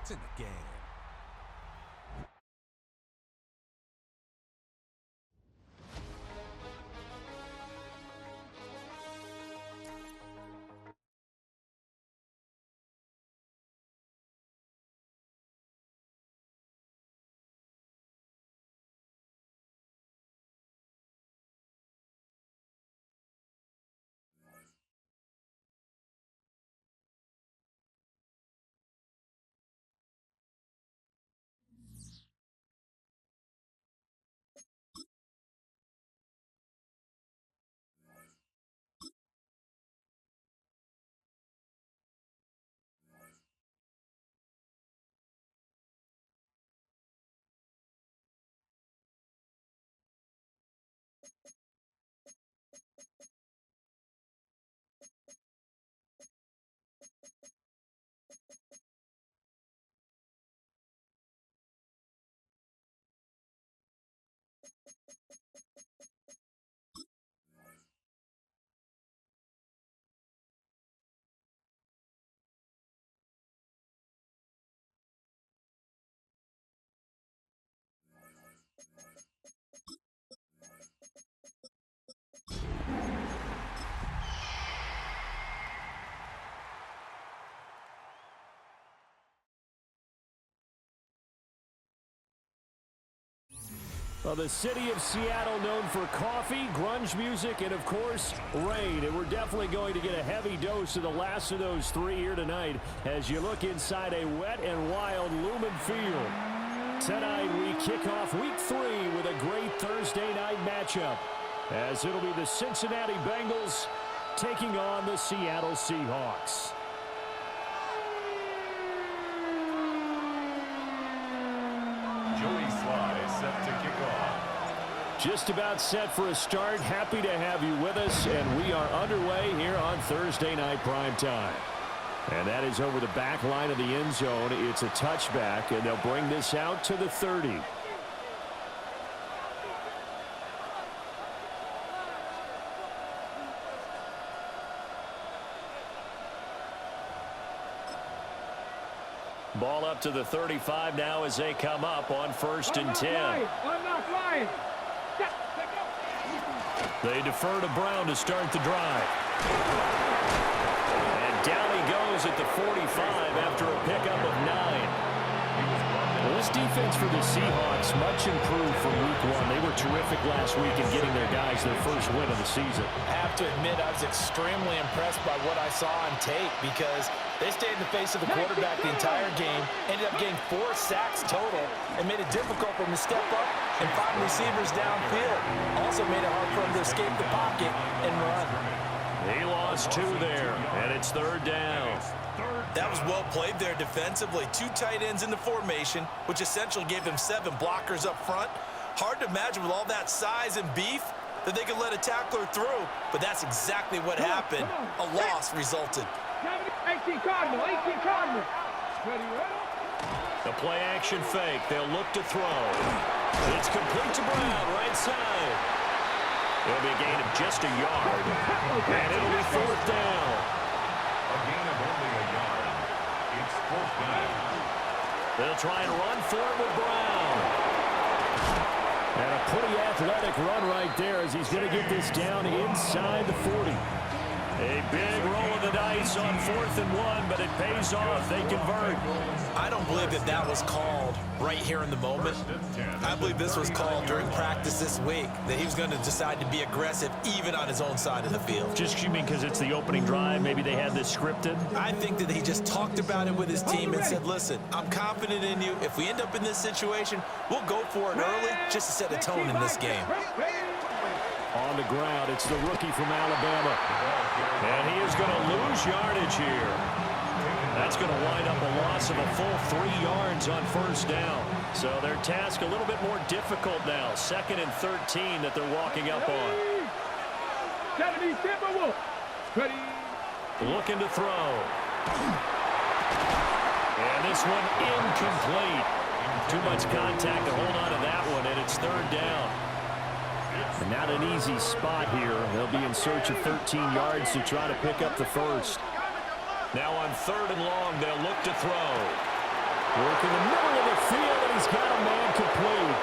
It's in the game. Well, the city of Seattle known for coffee, grunge music, and, of course, rain. And we're definitely going to get a heavy dose of the last of those three here tonight as you look inside a wet and wild Lumen Field. Tonight, we kick off Week 3 with a great Thursday night matchup, as it'll be the Cincinnati Bengals taking on the Seattle Seahawks. Set to kick off. Just about set for a start. Happy to have you with us, and we are underway here on Thursday Night Primetime. And that is over the back line of the end zone. It's a touchback, and they'll bring this out to the 30. Ball up to the 35 now as they come up on 1st and 10. They defer to Brown to start the drive. And down he goes at the 45 after a pickup of 9. Well, this defense for the Seahawks much improved from Week 1. They were terrific last week in getting their guys their first win of the season. I have to admit, I was extremely impressed by what I saw on tape because they stayed in the face of the quarterback the entire game, ended up getting 4 sacks total, and made it difficult for him to step up and find receivers downfield. Also made it hard for him to escape the pocket and run. He lost 2 there, and it's 3rd down. That was well played there defensively. 2 tight ends in the formation, which essentially gave him 7 blockers up front. Hard to imagine with all that size and beef that they could let a tackler through, but that's exactly what happened. A loss resulted. 18 Cardinal, 18 Cardinal. The play action fake. They'll look to throw. It's complete to Brown, right side. It'll be a gain of just a yard. And it'll be 4th down. A gain of only a yard. It's 4th down. They'll try and run for it with Brown. And a pretty athletic run right there as he's going to get this down inside the 40. A big roll of the dice on 4th and 1, but it pays off. They convert. I don't believe that that was called right here in the moment. I believe this was called during practice this week, that he was going to decide to be aggressive even on his own side of the field. Just you mean because it's the opening drive, maybe they had this scripted? I think that he just talked about it with his team and said, listen, I'm confident in you. If we end up in this situation, we'll go for it early just to set a tone in this game. On the ground, it's the rookie from Alabama. And he is going to lose yardage here. That's going to wind up a loss of a full 3 yards on 1st down. So their task a little bit more difficult now. 2nd and 13 that they're walking up on. Looking to throw. And this one incomplete. Too much contact to hold on to that one, and it's 3rd down. And not an easy spot here. They'll be in search of 13 yards to try to pick up the 1st. Now on 3rd and long, they'll look to throw. Working the middle of the field, and he's got a man complete.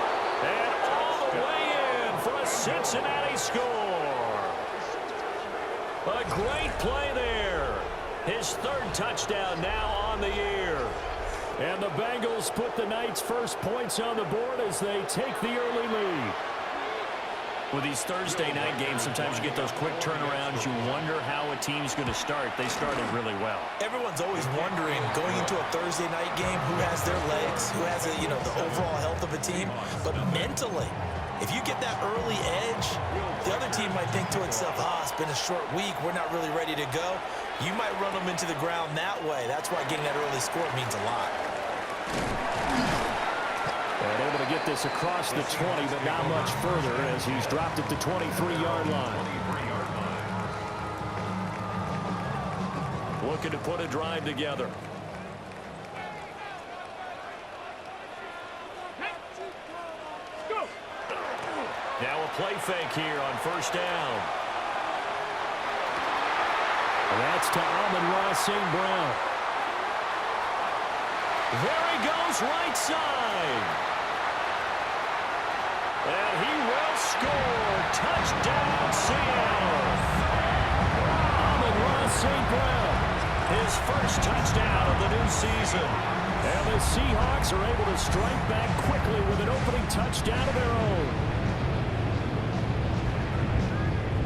And all the way in for a Cincinnati score. A great play there. His third touchdown now on the year. And the Bengals put the Knights' first points on the board as they take the early lead. With these Thursday night games, sometimes you get those quick turnarounds. You wonder how a team's going to start. They started really well. Everyone's always wondering, going into a Thursday night game, who has their legs, who has the overall health of a team. But mentally, if you get that early edge, the other team might think to itself, it's been a short week, we're not really ready to go. You might run them into the ground that way. That's why getting that early score means a lot. And able to get this across the 20, but not much further as he's dropped at the 23-yard line. Looking to put a drive together. Now a play fake here on first down. That's to Amon-Ra St. Brown. There he goes, right side. And he will score. Touchdown, Seattle. Amon-Ra St. Brown, his first touchdown of the new season. And the Seahawks are able to strike back quickly with an opening touchdown of their own.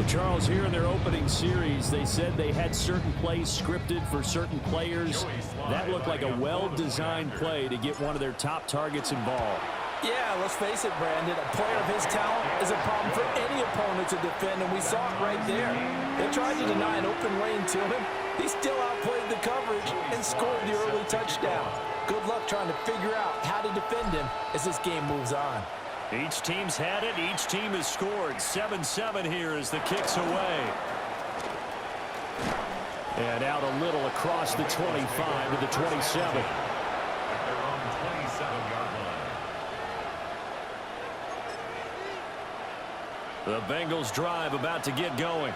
Charles, here in their opening series, they said they had certain plays scripted for certain players. That looked like a well-designed play to get one of their top targets involved. Yeah, let's face it, Brandon. A player of his talent is a problem for any opponent to defend, and we saw it right there. They tried to deny an open lane to him. He still outplayed the coverage and scored the early touchdown. Good luck trying to figure out how to defend him as this game moves on. Each team's had it. Each team has scored. 7-7 here as the kick's away. And out a little across the 25 to the 27. They're on the 27-yard line. The Bengals drive about to get going.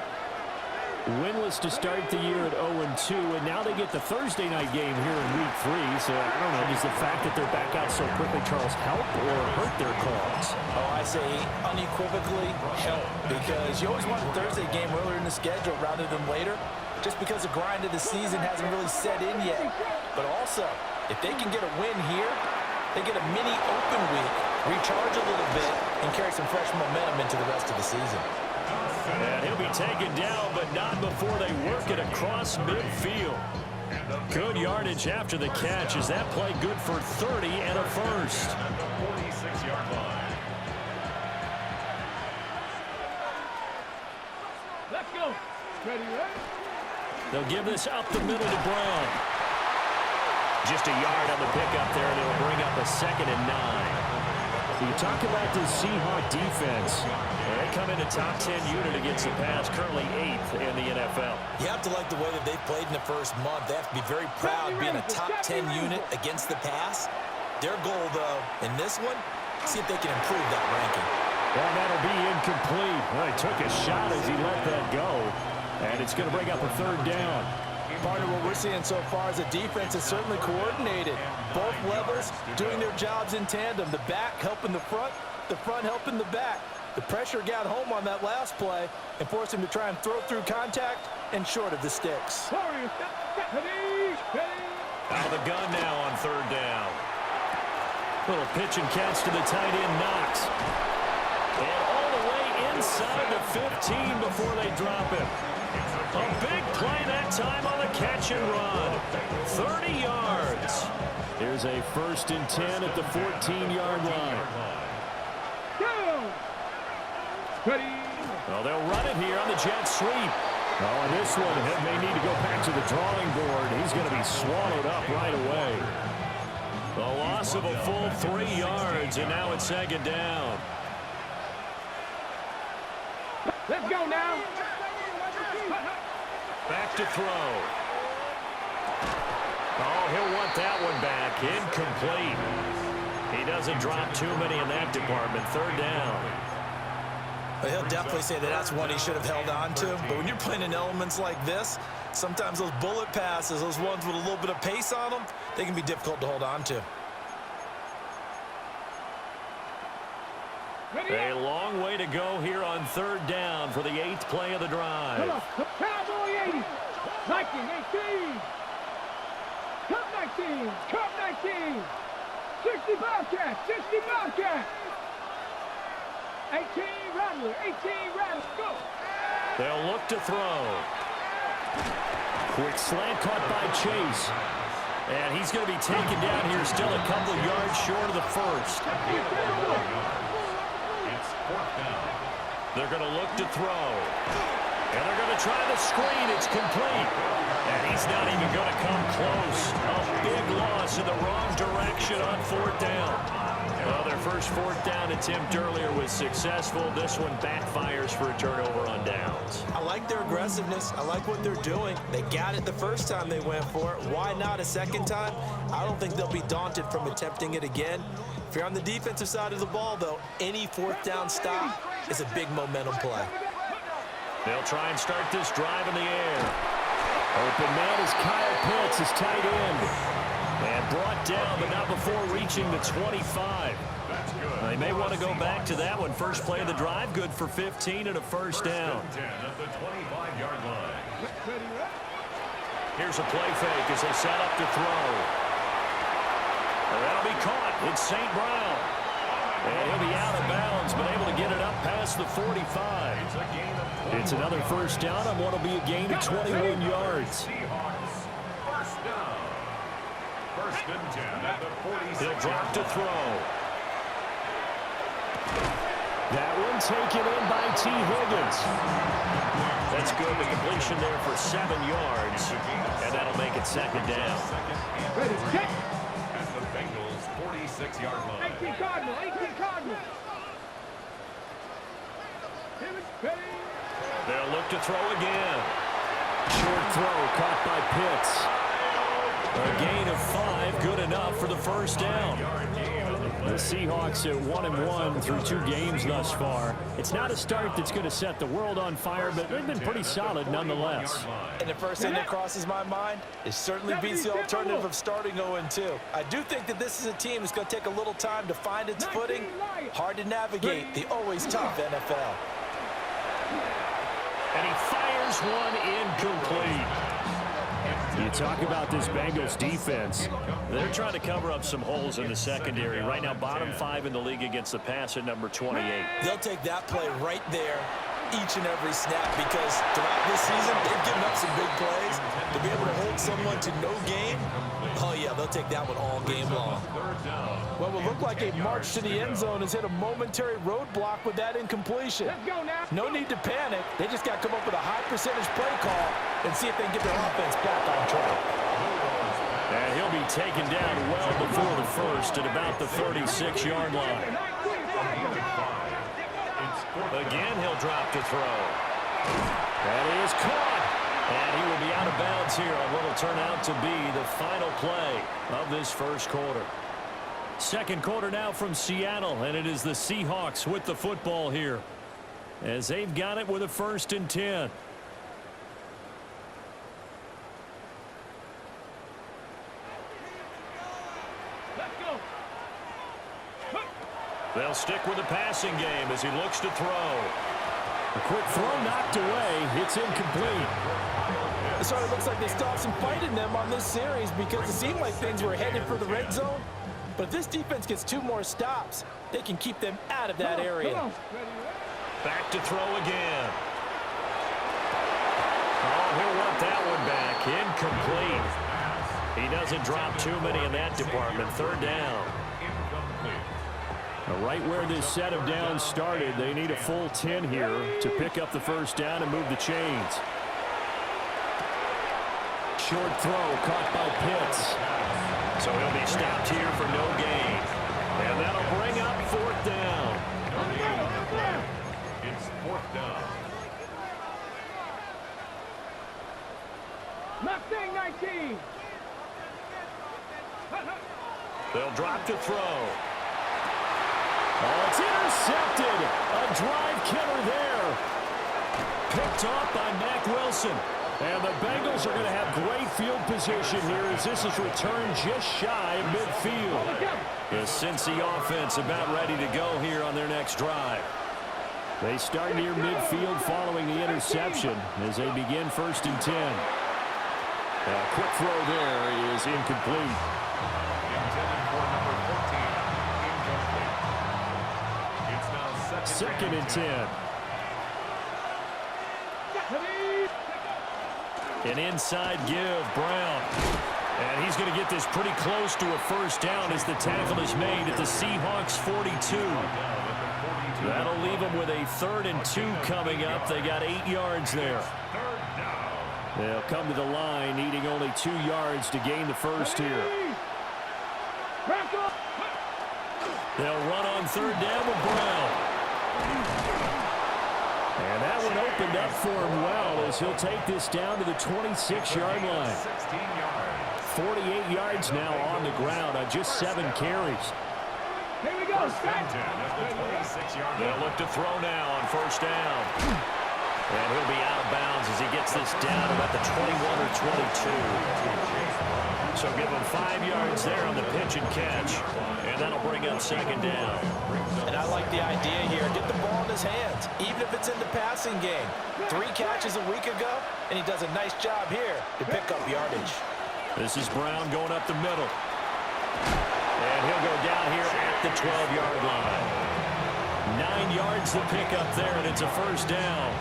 Winless to start the year at 0-2, and now they get the Thursday night game here in Week 3. So, I don't know, does the fact that they're back out so quickly, Charles, help or hurt their cause? Oh, I say unequivocally help, because you always want a Thursday game earlier in the schedule rather than later, just because the grind of the season hasn't really set in yet. But also, if they can get a win here, they get a mini open week, recharge a little bit, and carry some fresh momentum into the rest of the season. And he'll be taken down, but not before they work it across midfield. Good yardage after the catch. Is that play good for 30 and a first? 46-yard line. Let's go. Ready, ready? They'll give this up the middle to Brown. Just a yard on the pickup there, and it'll bring up a 2nd and 9. You talk about the Seahawks defense. They come in a top 10 unit against the pass, currently 8th in the NFL. You have to like the way that they've played in the first month. They have to be very proud being a top 10 unit against the pass. Their goal, though, in this one, see if they can improve that ranking. Well, that'll be incomplete. Well, he took a shot as he let that go, and it's going to bring up a 3rd down. Part of what we're seeing so far is the defense is certainly coordinated. Both levels doing their jobs in tandem. The back helping the front helping the back. The pressure got home on that last play and forced him to try and throw through contact and short of the sticks. Out Out of the gun now on 3rd down. Little pitch and catch to the tight end, Knox. And all the way inside the 15 before they drop him. A big play that time on the catch and run. 30 yards. Here's a 1st and 10 at the 14-yard line. Go. Ready. Well, they'll run it here on the jet sweep. Oh, and this one may need to go back to the drawing board. He's going to be swallowed up right away. The loss of a full 3 yards, and now it's 2nd down. Let's go now. Back to throw. Oh, he'll want that one back. Incomplete. He doesn't drop too many in that department. 3rd down. But he'll definitely say that that's one he should have held on to. But when you're playing in elements like this, sometimes those bullet passes, those ones with a little bit of pace on them, they can be difficult to hold on to. A long way to go here on third down for the 8th play of the drive. Come on. Cowboy 80. Viking 18. Cup 19. Cup 19. 60 Bobcat. 60 Bobcat. 18 Rattler. 18 Rattler. Go. They'll look to throw. Quick slant caught by Chase. And he's going to be taken down here, still a couple yards short of the first. It's fourth down. They're going to look to throw. And they're going to try the screen. It's complete. And he's not even going to come close. A big loss in the wrong direction on fourth down. Well, their first fourth down attempt earlier was successful. This one backfires for a turnover on downs. I like their aggressiveness. I like what they're doing. They got it the first time they went for it. Why not a second time? I don't think they'll be daunted from attempting it again. If you're on the defensive side of the ball, though, any fourth down stop is a big momentum play. They'll try and start this drive in the air. Open man is Kyle Pitts, his tight end. And brought down, but not before reaching the 25. That's good. They may want to go back to that one. First play of the drive, good for 15 and a first down. 10 at the 25-yard line. Here's a play fake as they set up to throw. That'll be caught. It's St. Brown. And he'll be out of bounds, but able to get it up past the 45. It's a gain of 20. It's another first down on what will be a gain of 21 yards. Seahawks, first down. First and 10 at the 46. He'll drop to throw. That one taken in by T. Higgins. That's good. The completion there for 7 yards. And that'll make it second down. Ready, set. At the Bengals' 46-yard line. 18 Cardinal. 18 Cardinal. Ready. They'll look to throw again. Short throw caught by Pitts. A gain of 5, good enough for the first down. The Seahawks at 1-1 through 2 games thus far. It's not a start that's going to set the world on fire, but they've been pretty solid nonetheless. And the first thing that crosses my mind is certainly beats the alternative of starting 0-2. I do think that this is a team that's going to take a little time to find its footing. Hard to navigate the always tough NFL. And he fires one incomplete. You talk about this Bengals defense. They're trying to cover up some holes in the secondary. Right now, bottom 5 in the league against the pass at number 28. They'll take that play right there each and every snap because throughout this season, they've given up some big plays. To be able to hold someone to no gain, oh yeah, they'll take that one all game long. What will look like a march to the end zone has hit a momentary roadblock with that incompletion. Let's go now. No need to panic. They just got to come up with a high percentage play call and see if they can get their offense back on track. And he'll be taken down well before the first at about the 36-yard line. Again, he'll drop to throw. That is caught. And he will be out of bounds here on what will turn out to be the final play of this first quarter. Second quarter now from Seattle, and it is the Seahawks with the football here as they've got it with a 1st and 10. Let's go. They'll stick with the passing game as he looks to throw. A quick throw knocked away. It's incomplete. It sort of looks like they still have some fight in them on this series because it seemed like things were headed for the red zone. But if this defense gets 2 more stops, they can keep them out of that area. Back to throw again. Oh, he'll want that one back. Incomplete. He doesn't drop too many in that department. 3rd down. Right where this set of downs started, they need a full 10 here to pick up the first down and move the chains. Short throw caught by Pitts. So he'll be stopped here for no gain. And that'll bring up 4th down. It's 4th down. Mustang 19. They'll drop to throw. Oh, it's intercepted. A drive killer there. Picked off by Mack Wilson. And the Bengals are going to have great field position here as this is returned just shy of midfield. The Cincy offense about ready to go here on their next drive. They start near midfield following the interception as they begin 1st and 10. A quick throw there is incomplete. Intended for number 14, incomplete. It's now 2nd and 10. An inside give, Brown. And he's going to get this pretty close to a 1st down as the tackle is made at the Seahawks 42. That'll leave them with a 3rd and 2 coming up. They got 8 yards there. They'll come to the line needing only 2 yards to gain the 1st here. They'll run on 3rd down with Brown. And that one opened up for him well as he'll take this down to the 26-yard line. 48 yards now on the ground on just 7 carries. Here we go. They'll look to throw now on 1st down. And he'll be out of bounds as he gets this down to about the 21 or 22. So give him 5 yards there on the pitch and catch. And that'll bring up 2nd down. And I like the idea here. Get the ball in his hands, even if it's in the passing game. 3 catches a week ago, and he does a nice job here to pick up yardage. This is Brown going up the middle. And he'll go down here at the 12-yard line. 9 yards to pick up there, and it's a 1st down.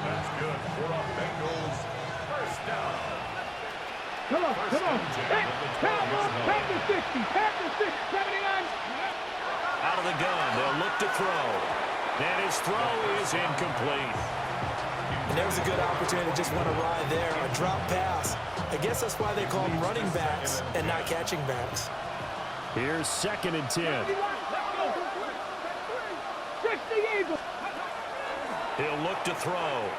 That's good for the Bengals. 1st down. Come on, come on. Pack the 60, pack the 6, 79. Out of the gun, they'll look to throw. And his throw is incomplete. And there was a good opportunity to just run a ride there, a drop pass. I guess that's why they call them running backs and not catching backs. Here's 2nd and 10. He'll look to throw.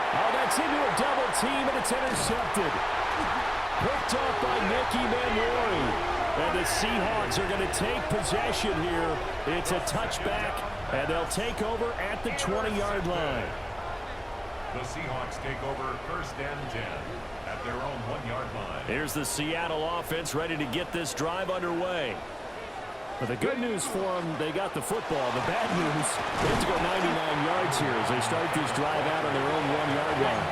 Oh, that's into a double team, and it's intercepted. Picked off by Nicky Manwari. And the Seahawks are going to take possession here. It's a touchback, and they'll take over at the 20-yard line. The Seahawks take over 1st and 10 at their own 1-yard line. Here's the Seattle offense ready to get this drive underway. But the good news for them, they got the football. The bad news, they have to go 99 yards here as they start this drive out on their own 1-yard line.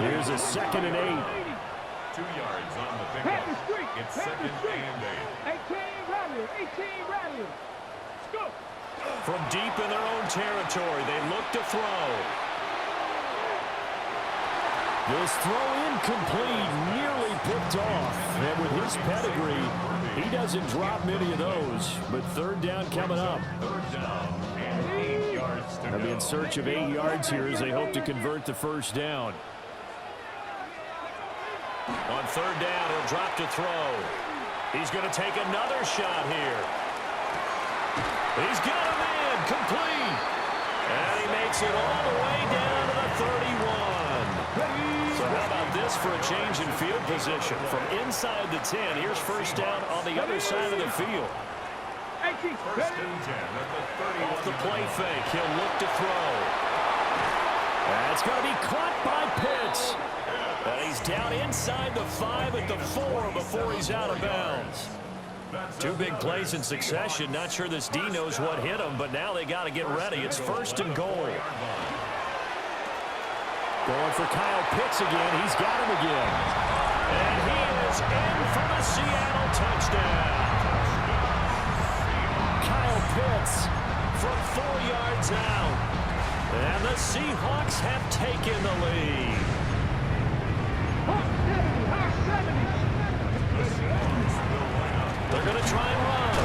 Here's a 2nd and 8. 2 yards on the pickup. It's 2nd and 8. 18 right here. Let's go. From deep in their own territory, they look to throw. This throw incomplete, nearly picked off. And with his pedigree, he doesn't drop many of those. But 3rd down coming up. 3rd down and 8 yards to They'll be go. in search of 8 yards here as they hope to convert the 1st down. On 3rd down, he'll drop to throw. He's going to take another shot here. He's got him in, complete. And he makes it all the way down to the 31. So how about this for a change in field position? From inside the 10, here's 1st down on the other side of the field. 1st and 10 at the 31. Off the play fake, he'll look to throw. That's going to be caught by Pitts. And he's down inside the 5 at the 4 before he's out of bounds. 2 big plays in succession. Not sure this D knows what hit him, but now they got to get ready. It's 1st and goal. Going for Kyle Pitts again. He's got him again. And he is in for the Seattle touchdown. Kyle Pitts from 4 yards out. And the Seahawks have taken the lead. They're going to try and run.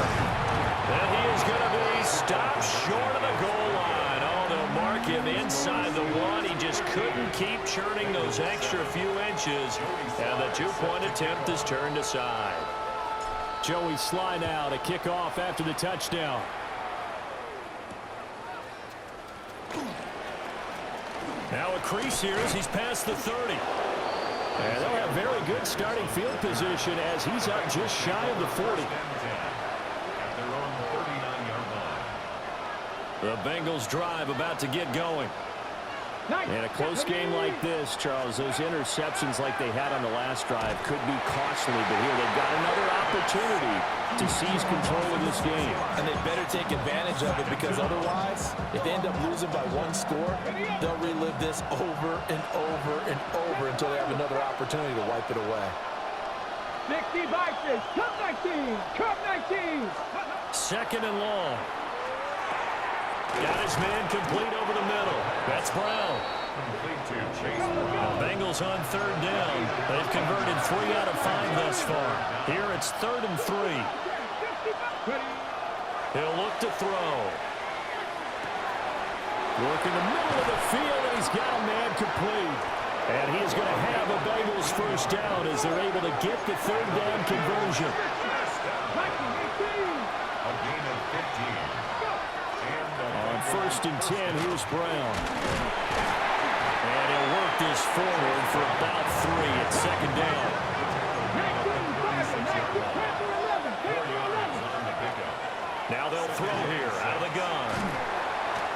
And he is going to be stopped short of the goal line. Oh, they'll mark him inside the 1. He just couldn't keep churning those extra few inches. And the 2-point attempt is turned aside. Joey Sly now to kick off after the touchdown. Now a crease here as he's past the 30. And they'll have very good starting field position as he's up just shy of the 40. At their own 39-yard line. The Bengals drive about to get going. In a close game like this, Charles, those interceptions like they had on the last drive could be costly, but here they've got another opportunity to seize control of this game. And they better take advantage of it, because otherwise, if they end up losing by one score, they'll relive this over and over and over until they have another opportunity to wipe it away. 60 Vikings, come 19, come 19. Second and long. Got his man complete over the middle. That's Brown. Complete to Chase Brown. Bengals on third down. They've converted 3 out of 5 thus far. Here it's 3rd and 3. He'll look to throw. Work in the middle of the field, and he's got a man complete. And he is going to have a Bengals first down as they're able to get the 3rd down conversion. A gain of 15. On 1st and 10, here's Brown. And he'll work this forward for about 3 at 2nd down. Now they'll throw here out of the gun.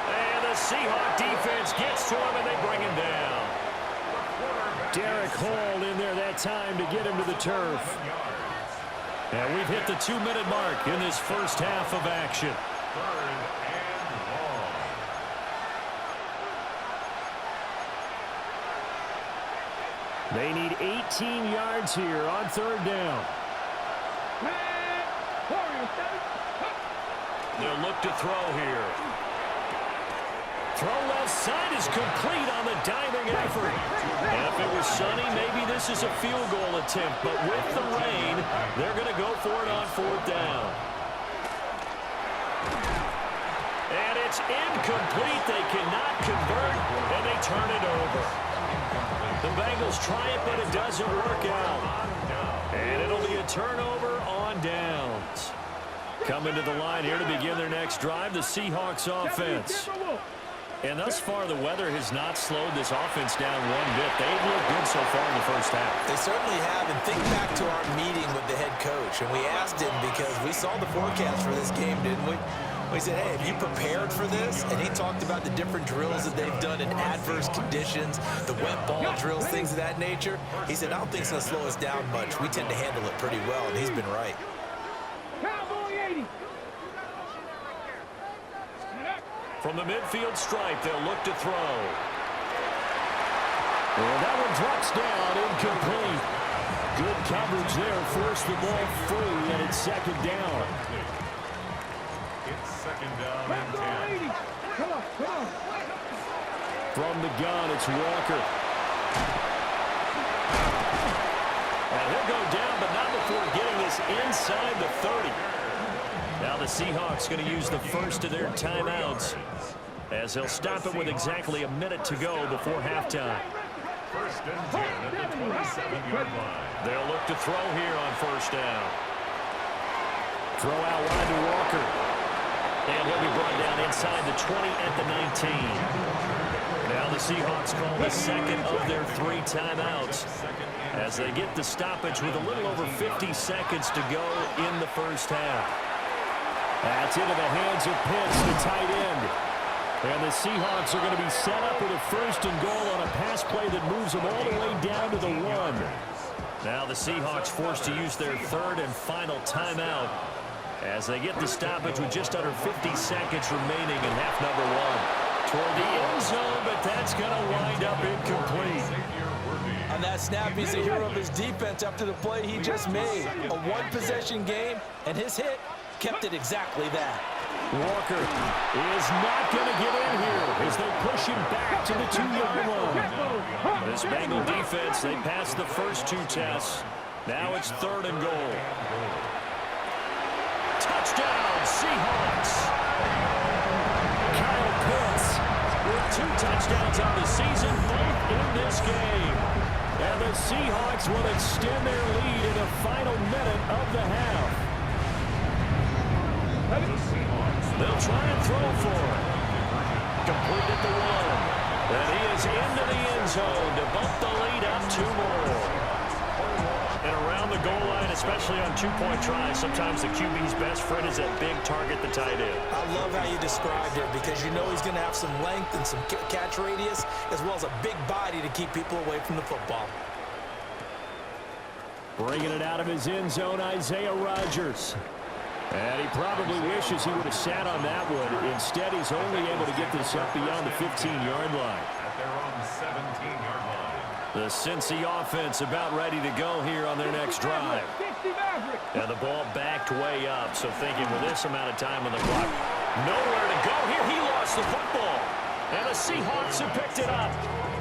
And the Seahawk defense gets to him, and they bring him down. Derek Hall in there that time to get him to the turf. And we've hit the 2-minute mark in this first half of action. They need 18 yards here on 3rd down. They'll look to throw here. Throw left side is complete on the diving effort. And if it was sunny, maybe this is a field goal attempt. But with the rain, they're going to go for it on 4th down. And it's incomplete. They cannot convert, and they turn it over. The Bengals try it, but it doesn't work out. And it'll be a turnover on downs. Coming to the line here to begin their next drive, the Seahawks offense. And thus far, the weather has not slowed this offense down one bit. They've looked good so far in the first half. They certainly have. And think back to our meeting with the head coach. And we asked him, because we saw the forecast for this game, didn't we? We said, hey, have you prepared for this? And he talked about the different drills that they've done in adverse conditions, the wet ball drills, things of that nature. He said, I don't think it's going to slow us down much. We tend to handle it pretty well, and he's been right. From the midfield stripe, they'll look to throw. And that one drops down, incomplete. Good coverage there, forced the ball free, and it's 2nd down. It's 2nd down and 10. From the gun, it's Walker. And he'll go down, but not before getting this inside the 30. Now the Seahawks going to use the first of their timeouts, as they'll stop it with exactly a minute to go before halftime. 1st and 10 at the 27-yard line. They'll look to throw here on 1st down. Throw out wide to Walker. And he'll be brought down inside the 20 at the 19. Now the Seahawks call the 2nd of their 3 timeouts, as they get the stoppage with a little over 50 seconds to go in the first half. That's into the hands of Pitts, the tight end. And the Seahawks are going to be set up with a 1st and goal on a pass play that moves them all the way down to the 1. Now the Seahawks forced to use their 3rd and final timeout, as they get the stoppage with just under 50 seconds remaining in half number 1. Toward the end zone, but that's going to wind up incomplete. On that snap, he's a hero of his defense after the play he just made. A one-possession game, and his hit kept it exactly that. Walker is not going to get in here as they push him back to the 2-yard line. This Bengal defense, they passed the first 2 tests. Now it's 3rd and goal. Touchdown, Seahawks. Kyle Pitts with 2 touchdowns on the season, both in this game. And the Seahawks will extend their lead in the final minute of the half. They'll try and throw for it. Complete at the 1. And he is into the end zone to bump the lead up 2 more. And around the goal line especially on two-point tries. Sometimes the QB's best friend is that big target, the tight end. I love how you described it because you know he's going to have some length and some catch radius as well as a big body to keep people away from the football. Bringing it out of his end zone, Isaiah Rodgers. And he probably wishes he would have sat on that one. Instead, he's only able to get this up beyond the 15-yard line. At their own 17-yard line. The Cincy offense about ready to go here on their next drive. And the ball backed way up, so thinking with this amount of time on the clock, nowhere to go here. He lost the football. And the Seahawks have picked it up.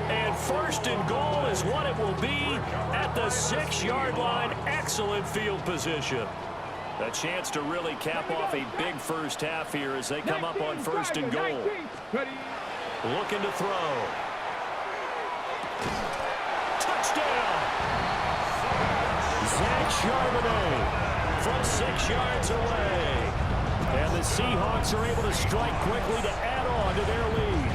And first and goal is what it will be at the 6-yard line. Excellent field position. A chance to really cap off a big first half here as they come up on first and goal. Looking to throw. Touchdown! Zach Charbonnet from 6 yards away. And the Seahawks are able to strike quickly to add on to their lead.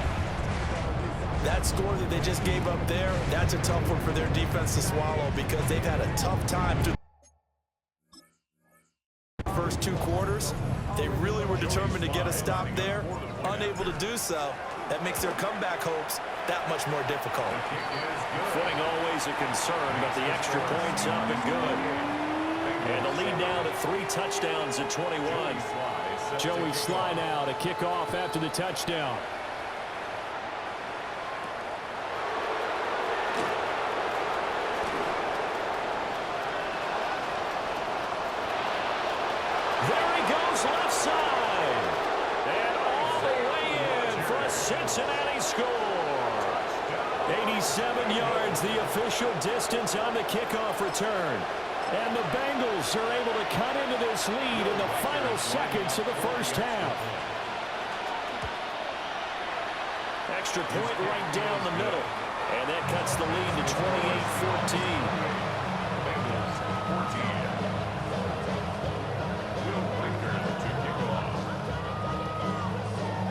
That score that they just gave up there, that's a tough one for their defense to swallow because they've had a tough time to first 2 quarters. They really were determined to get a stop there. Unable to do so, that makes their comeback hopes that much more difficult. Footing always a concern, but the extra points up and good. And the lead now to 3 touchdowns at 21. Joey Sly now to kick off after the touchdown. There he goes left side. And all the way in for a Cincinnati score. 87 yards, the official distance on the kickoff return. And the Bengals are able to cut into this lead in the final seconds of the first half. Extra point right down the middle. And that cuts the lead to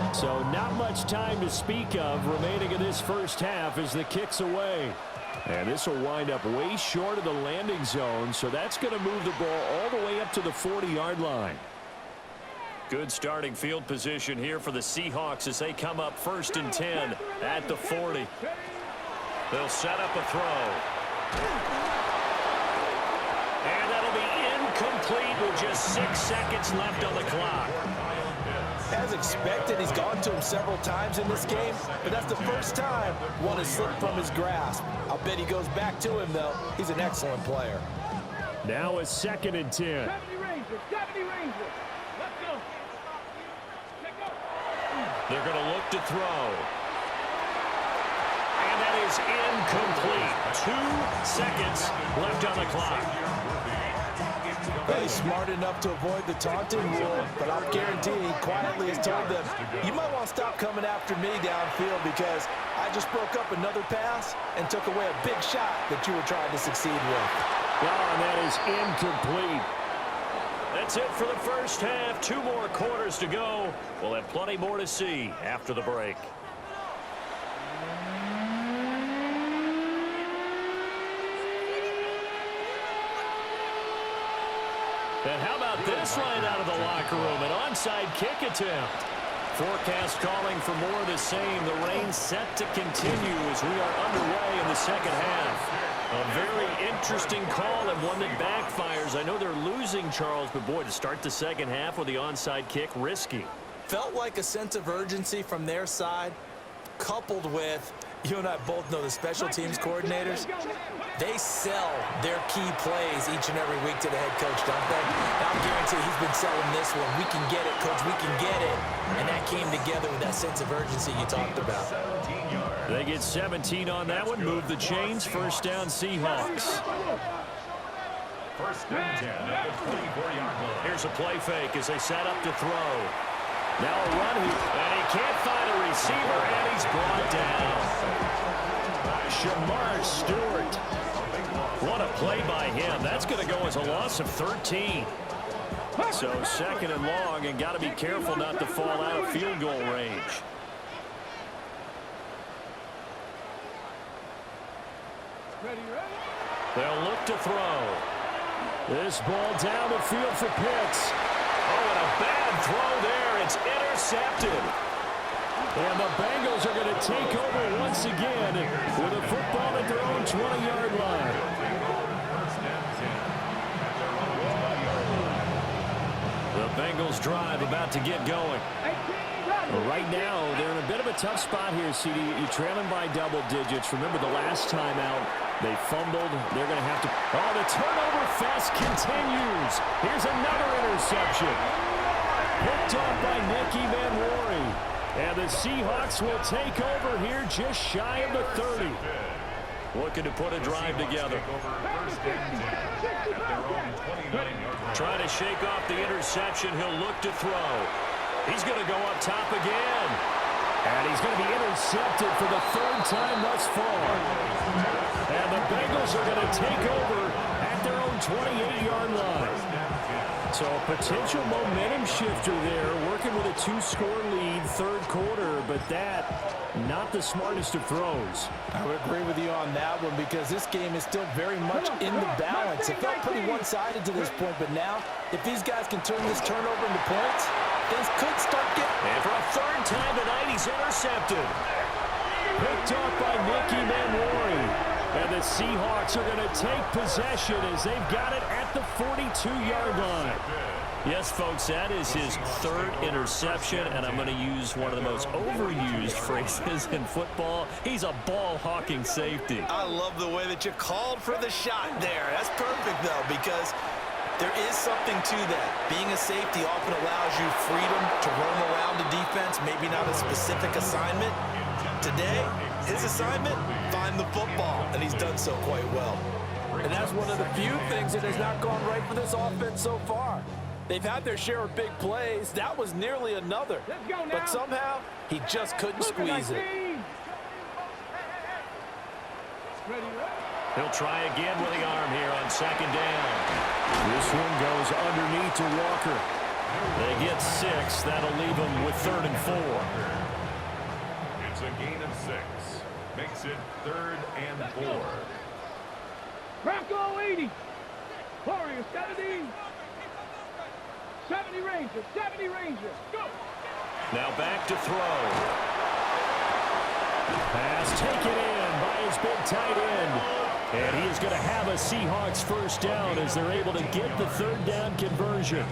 28-14. So not much time to speak of remaining in this first half as the kick's away. And this will wind up way short of the landing zone, so that's going to move the ball all the way up to the 40-yard line. Good starting field position here for the Seahawks as they come up 1st and 10 at the 40. They'll set up a throw. And that'll be incomplete with just 6 seconds left on the clock. As expected, he's gone to him several times in this game, but that's the first time one has slipped from his grasp. I'll bet he goes back to him, though. He's an excellent player. Now a 2nd and 10. 70 Rangers, 70 Rangers. Let's go. Let's go. They're going to look to throw. And that is incomplete. 2 seconds left on the clock. Well, he's smart enough to avoid the taunting rule, but I'll guarantee he quietly has told them, you might want to stop coming after me downfield because I just broke up another pass and took away a big shot that you were trying to succeed with. Well, and that is incomplete. That's it for the first half. 2 more quarters to go. We'll have plenty more to see after the break. And how about this right out of the locker room? An onside kick attempt. Forecast calling for more of the same. The rain set to continue as we are underway in the second half. A very interesting call and one that backfires. I know they're losing, Charles, but boy, to start the second half with the onside kick, risky. Felt like a sense of urgency from their side, coupled with, you and I both know the special teams coordinators, they sell their key plays each and every week to the head coach, don't they? Now, I guarantee he's been selling this one. We can get it, coach, we can get it. And that came together with that sense of urgency you talked about. They get 17 on that one. Move the chains. First down, Seahawks. 1st and 10 at the 24-yard line. Here's a play fake as they set up to throw. Now a run, and he can't find a receiver, and he's brought down. Shamar Stewart. What a play by him. That's going to go as a loss of 13. So 2nd and long, and got to be careful not to fall out of field goal range. Ready, ready. They'll look to throw. This ball down the field for Pitts. Oh, and a bad throw there. It's intercepted. And the Bengals are going to take over once again with a football at their own 20-yard line. The Bengals drive about to get going. Right now, they're in a bit of a tough spot here, CD. You're trailing by double digits. Remember the last time out, they fumbled. They're going to have to... Oh, the turnover fest continues. Here's another interception. Picked off by Nicky Manwari. And the Seahawks will take over here just shy of the 30. Looking to put a drive together. Trying to shake off the interception. He'll look to throw. He's going to go up top again. And he's going to be intercepted for the third time thus far. And the Bengals are going to take over at their own 28-yard line. So a potential momentum shifter there, working with a 2-score lead, third quarter, but that, not the smartest of throws. I would agree with you on that one because this game is still very much in the balance. It felt pretty one-sided to this point, but now, if these guys can turn this turnover into points, things could start getting... And for a third time tonight, he's intercepted. Picked off by Nicky Manwari. And the Seahawks are going to take possession as they've got it at the 42-yard line. Yes, folks, that is his third interception, and I'm going to use one of the most overused phrases in football. He's a ball-hawking safety. I love the way that you called for the shot there. That's perfect, though, because there is something to that. Being a safety often allows you freedom to roam around the defense, maybe not a specific assignment. Today, his assignment, find the football, and he's done so quite well. And that's one of the few things that has not gone right for this offense so far. They've had their share of big plays. That was nearly another. But somehow, he just couldn't squeeze it. He'll try again with the arm here on second down. This one goes underneath to Walker. They get 6. That'll leave them with 3rd and 4. It's a gain of 6. Makes it 3rd and 4. Bronco 80. Warriors 70. 70 Rangers. 70 Rangers. Go. Now back to throw. Pass taken in by his big tight end. And he is going to have a Seahawks first down as they're able to get the 3rd down conversion.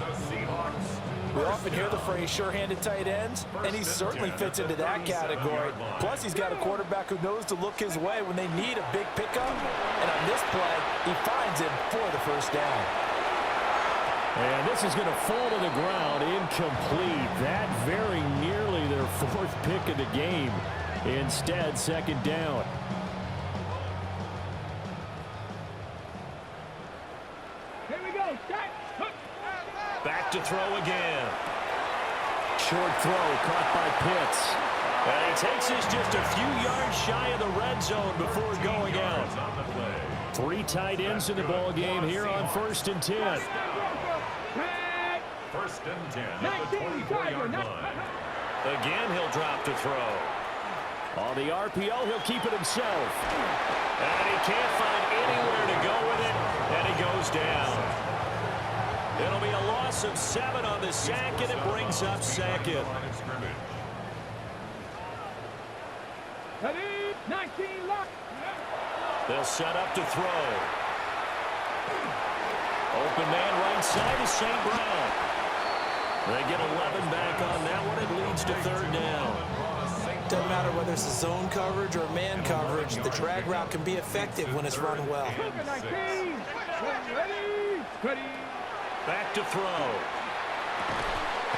We often hear the phrase sure-handed tight ends, and he certainly fits into that category. Plus, he's got a quarterback who knows to look his way when they need a big pickup. And on this play, he finds him for the first down. And this is going to fall to the ground, incomplete. That very nearly their 4th pick of the game. Instead, 2nd down. Here we go. Start. Back to throw again. Short throw caught by Pitts. And he takes this just a few yards shy of the red zone before going out. 3 tight ends in the ball game here on 1st and 10. 1st and 10 at the 24-yard line. Again, he'll drop to throw. On the RPO, he'll keep it himself. And he can't find anywhere to go with it, and he goes down. It'll be a loss of 7 on the sack, and it brings up 2nd. Ready, 19, lock. They'll set up to throw. Open man right side is St. Brown. They get 11 back on that one. It leads to 3rd down. Doesn't matter whether it's a zone coverage or man coverage, the drag route can be effective when it's run well. 19, ready. Back to throw.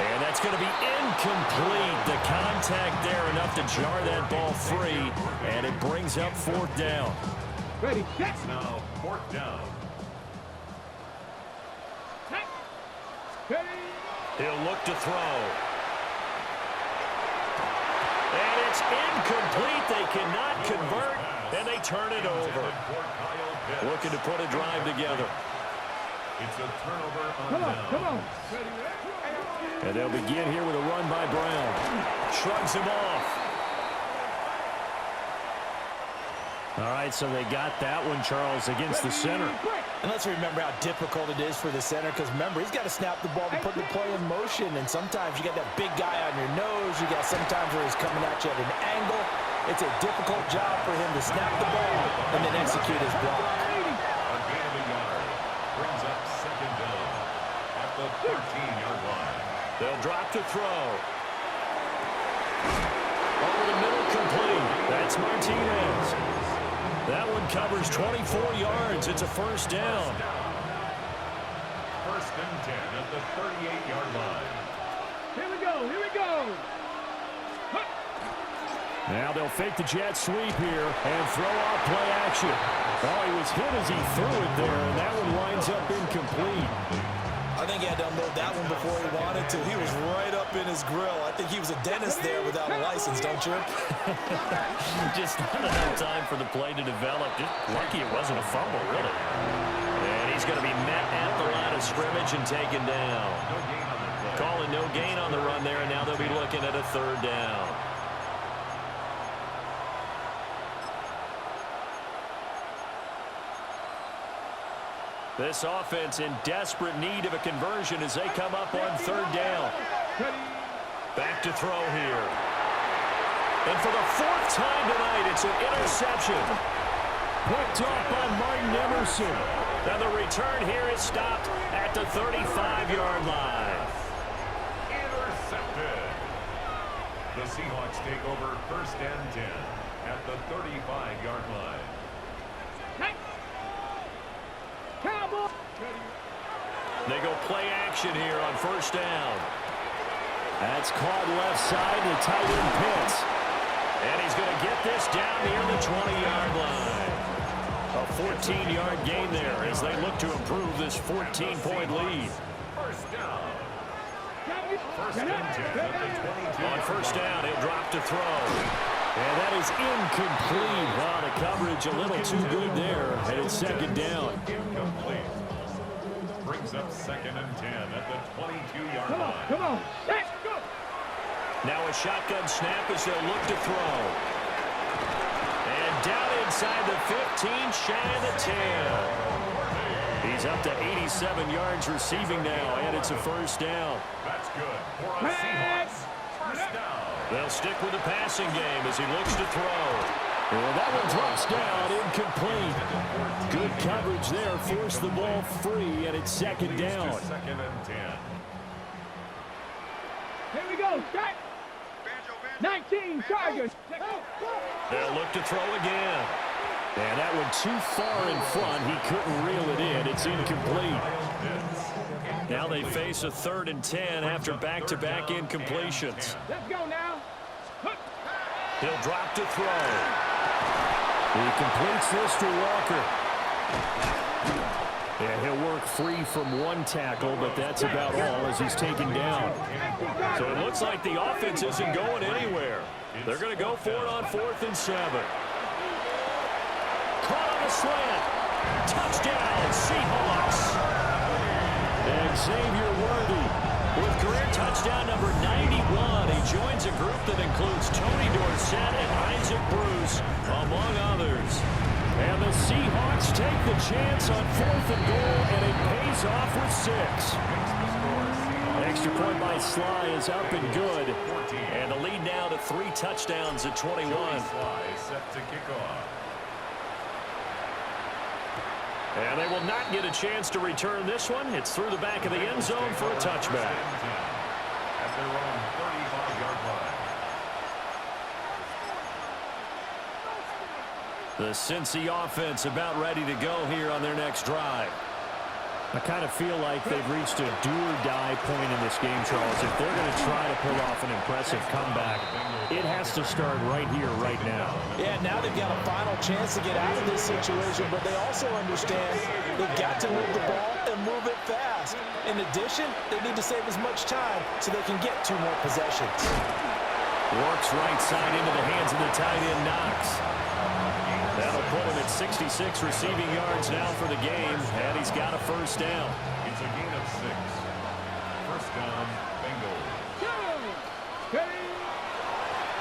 And that's going to be incomplete. The contact there enough to jar that ball free. And it brings up 4th down. Ready, set. Now 4th down. Ready. He'll look to throw. And it's incomplete. They cannot convert, and they turn it over. Looking to put a drive together. It's a turnover on Come on, down. come on. And they'll begin here with a run by Brown. Shrugs him off. All right, so they got that one, Charles, against the center. And let's remember how difficult it is for the center, because remember, he's got to snap the ball to put the play in motion, and sometimes you got that big guy on your nose. You got sometimes where he's coming at you at an angle. It's a difficult job for him to snap the ball and then execute his block. A gain of a yard. Brings up second down at the 13-yard line. They'll drop to throw. Over the middle, complete. That's Martinez. That one covers 24 yards. It's a first down. First and 10 at the 38-yard line. Here we go. Here we go. Now they'll fake the jet sweep here and throw off play action. Oh, he was hit as he threw it there, and that one winds up incomplete. I think he had to unload that one before he wanted to. He was right up in his grill. I think he was a dentist there without a license, don't you? Just not enough time for the play to develop. Just lucky it wasn't a fumble, really. And he's going to be met at the line of scrimmage and taken down. No gain on the play. Calling no gain on the run there, and now they'll be looking at a third down. This offense in desperate need of a conversion as they come up on third down. Back to throw here. And for the fourth time tonight, it's an interception. Picked off by Martin Emerson. Now the return here is stopped at the 35-yard line. Intercepted. The Seahawks take over first and 10 at the 35-yard line. Cowboy. They go play action here on first down. That's caught left side. The tight end Pitts. And he's going to get this down near the 20-yard line. A 14-yard gain there as they look to improve this 14-point lead. First down. First and 10 at the 22. On first down, he'll drop to throw. And that is incomplete. Wow, the coverage a little too good there. And it's second down. Incomplete. Brings up second and 10 at the 22-yard Come on. line. Come on. Let's go. Now a shotgun snap as they'll look to throw. And down inside the 15, shy of the 10. He's up to 87 yards receiving now, and it's a first down. That's good for a Seahawks. First down. They'll stick with the passing game as he looks to throw. Well, that one drops down, incomplete. Good coverage there, forced the ball free, and it's second down. Second and 10. Here we go. Strike. 19 Chargers. They'll look to throw again. And that one too far in front. He couldn't reel it in. It's incomplete. Now they face a third and 10 after back-to-back incompletions. Let's go now. He'll drop to throw. He completes this to Walker. Yeah, he'll work free from one tackle, but that's about all as he's taken down. So it looks like the offense isn't going anywhere. They're going to go for it on 4th and 7. Caught on a slant. Touchdown, Seahawks. And Xavier Worthy with career touchdown number 91. He joins a group that includes Tony Dorsett and Isaac Bruce, among others. And the Seahawks take the chance on 4th and goal, and it pays off with 6. Extra point by Sly is up and good. And the lead now to 3 touchdowns at 21. Sly is set to kick off. And they will not get a chance to return this one. It's through the back of the end zone for a touchback. At their own 35-yard line. The Cincy offense about ready to go here on their next drive. I kind of feel like they've reached a do-or-die point in this game, Charles. If they're going to try to pull off an impressive comeback, it has to start right here, right now. Yeah, now they've got a final chance to get out of this situation, but they also understand they've got to move the ball and move it fast. In addition, they need to save as much time so they can get 2 more possessions. Works right side into the hands of the tight end Knox. That'll put him at 66 receiving yards now for the game, and he's got a first down. It's a gain of 6. First down, Bengals.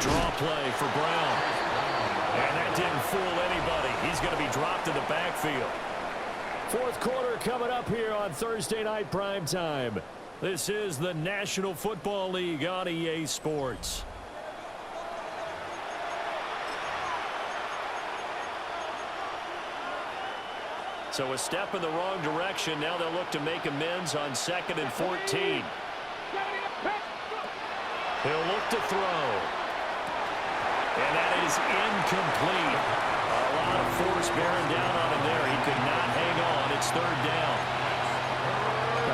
Draw play for Brown. And that didn't fool anybody. He's going to be dropped in the backfield. Fourth quarter coming up here on Thursday Night Primetime. This is the National Football League on EA Sports. So a step in the wrong direction. Now they'll look to make amends on 2nd and 14. He'll look to throw. And that is incomplete. A lot of force bearing down on him there. He could not hang on. It's 3rd down.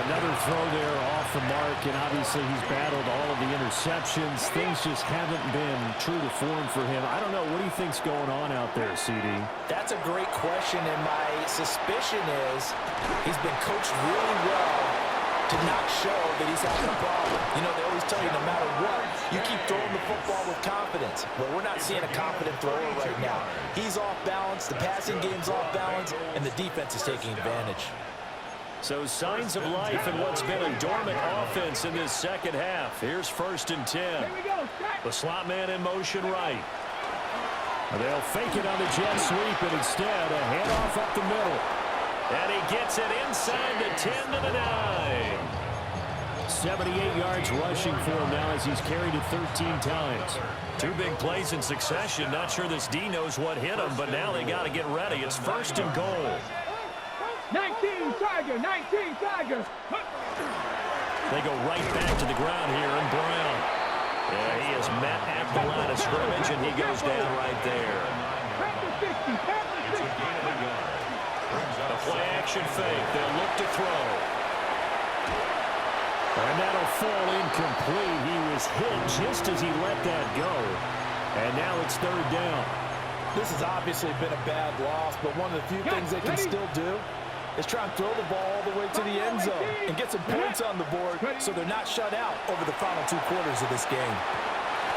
Another throw there off the mark, and obviously he's battled all of the interceptions. Things just haven't been true to form for him. I don't know. What do you think's going on out there, CD? That's a great question, and my suspicion is he's been coached really well to not show that he's having a problem. You know, they always tell you no matter what, you keep throwing the football with confidence. Well, we're not seeing a confident thrower right now. He's off balance, the passing game's off balance, and the defense is taking advantage. So signs of life in what's been a dormant offense in this second half. Here's 1st and 10. The slot man in motion right. They'll fake it on the jet sweep, and instead a handoff up the middle. And he gets it inside the 10 to the 9. 78 yards rushing for him now as he's carried it 13 times. 2 big plays in succession. Not sure this D knows what hit him, but now they got to get ready. It's 1st and goal. 19 Tiger, 19 Tiger. They go right back to the ground here, and Brown. Yeah, he is met at the line of scrimmage, and he goes down right there. The play-action fake. They'll look to throw. And that'll fall incomplete. He was hit just as he let that go. And now it's 3rd down. This has obviously been a bad loss, but one of the few things they can still do is try and throw the ball all the way to the end zone and get some points on the board so they're not shut out over the final 2 quarters of this game.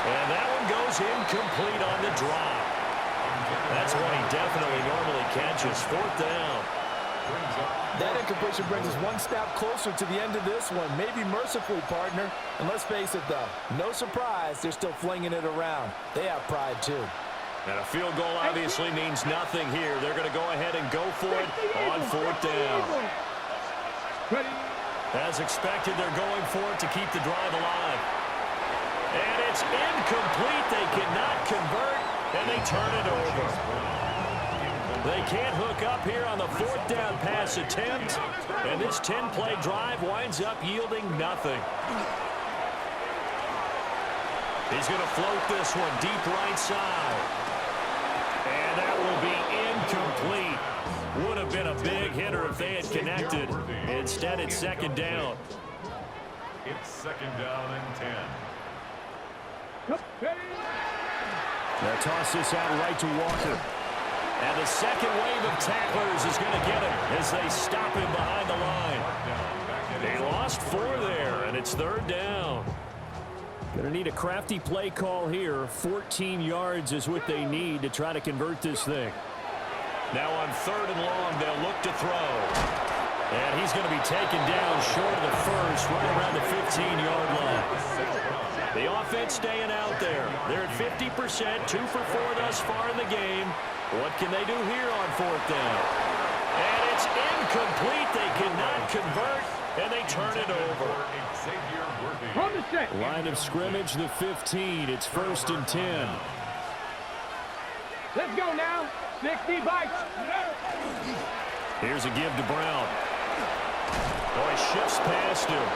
And that one goes incomplete on the drop. That's one he definitely normally catches. 4th down. That incompletion brings us one step closer to the end of this one. Maybe mercifully, partner. And let's face it, though, no surprise, they're still flinging it around. They have pride, too. And a field goal obviously means nothing here. They're going to go ahead and go for it on 4th down. As expected, they're going for it to keep the drive alive. And it's incomplete. They cannot convert, and they turn it over. They can't hook up here on the 4th down pass attempt, and this 10-play drive winds up yielding nothing. He's going to float this one deep right side. And that will be incomplete. Would have been a big hitter if they had connected. Instead, it's 2nd down. It's 2nd down and 10. They'll toss this out right to Walker. And the second wave of tacklers is going to get him as they stop him behind the line. They lost 4 there, and it's 3rd down. Going to need a crafty play call here. 14 yards is what they need to try to convert this thing. Now on 3rd and long, they'll look to throw. And he's going to be taken down short of the first, right around the 15-yard line. The offense staying out there. They're at 50%, 2 for 4 thus far in the game. What can they do here on 4th down? And it's incomplete. They cannot convert, and they turn it over. Line of scrimmage, the 15. It's 1st and 10. Let's go now. 60 bites. Here's a give to Brown. Oh, he shifts past him.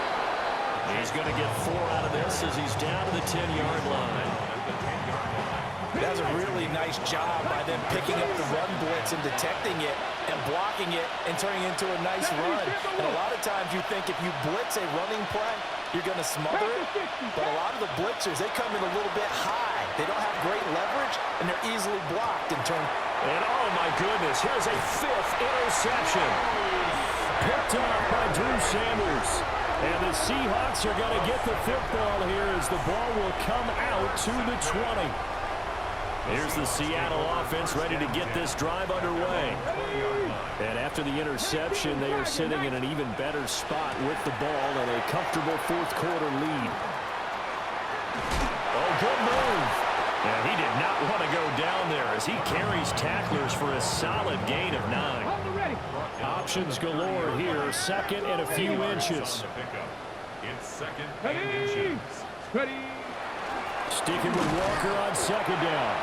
He's going to get 4 out of this as he's down to the 10-yard line. That's a really nice job by them picking up the run blitz and detecting it and blocking it and turning it into a nice run. And a lot of times you think if you blitz a running play, you're going to smother it. But a lot of the blitzers, they come in a little bit high. They don't have great leverage, and they're easily blocked in turn. And oh my goodness, here's a 5th interception. Picked up by Drew Sanders. And the Seahawks are going to get the football here as the ball will come out to the 20. Here's the Seattle offense ready to get this drive underway. And after the interception, they are sitting in an even better spot with the ball and a comfortable 4th quarter lead. Oh, good move. And he did not want to go down there as he carries tacklers for a solid gain of 9. Options galore here. Second and a few inches. It's second and inches. Ready. Sticking with Walker on second down.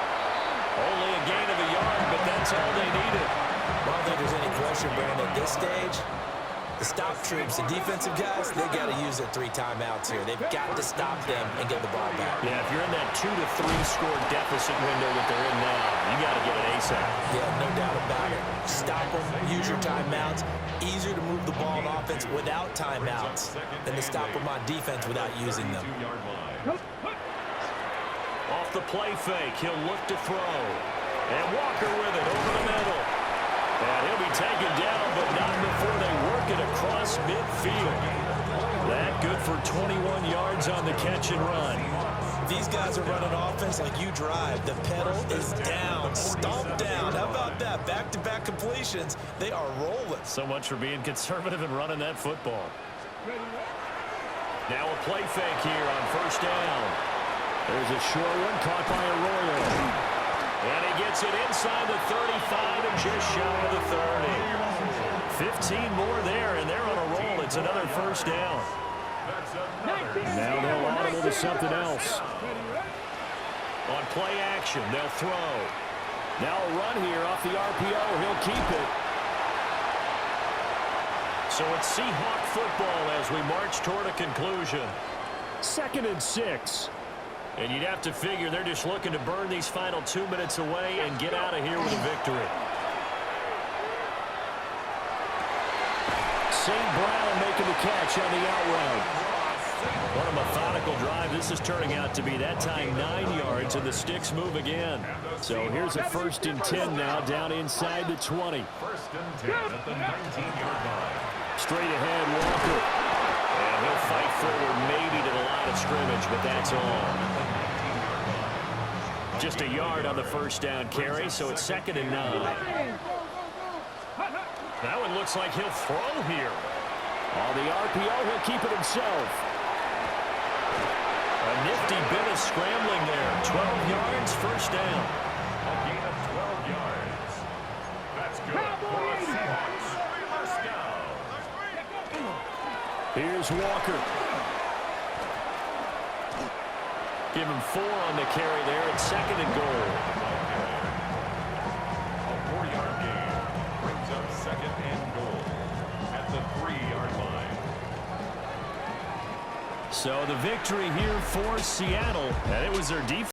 Only a gain of a yard, but that's all they needed. I don't think there's any question, Brandon, at this stage. The stop troops, the defensive guys, they got to use their 3 timeouts here. They've got to stop them and get the ball back. Yeah, if you're in that 2 to 3 score deficit window that they're in now, you got to get it ASAP. Yeah, no doubt about it. Stop them, use your timeouts. Easier to move the ball on offense without timeouts than to stop them on defense without using them. Off the play fake, he'll look to throw. And Walker with it over the middle. And he'll be taken down, but not before they work it across midfield. That good for 21 yards on the catch and run. These guys are running offense like you drive. The pedal is down, stomped down. How about that? Back-to-back completions. They are rolling. So much for being conservative and running that football. Now a play fake here on first down. There's a short one caught by Arroyo. And he gets it inside the 35 and just shy of the 30. 15 more there, and they're on a roll. It's another first down. Now they'll audible to something else. On play action, they'll throw. Now a run here off the RPO. He'll keep it. So it's Seahawk football as we march toward a conclusion. 2nd and 6. And you'd have to figure they're just looking to burn these final 2 minutes away and get out of here with a victory. St. Brown making the catch on the out route. What a methodical drive this is turning out to be. That time 9 yards, and the sticks move again. So here's a 1st and 10 now down inside the 20. 1st and 10 at the 19-yard line. Straight ahead, Walker. And he'll fight forward maybe to the line of scrimmage, but that's all. Just a yard on the first down carry, so it's 2nd and 9. That one looks like he'll throw here. On the RPO, he'll keep it himself. A nifty bit of scrambling there. 12 yards, first down. A gain of 12 yards. That's good for a Seahawks first down. Here's Walker. Give him 4 on the carry there. It's 2nd and goal. A 4-yard gain brings up 2nd and goal at the 3-yard line. So the victory here for Seattle, and it was their defense.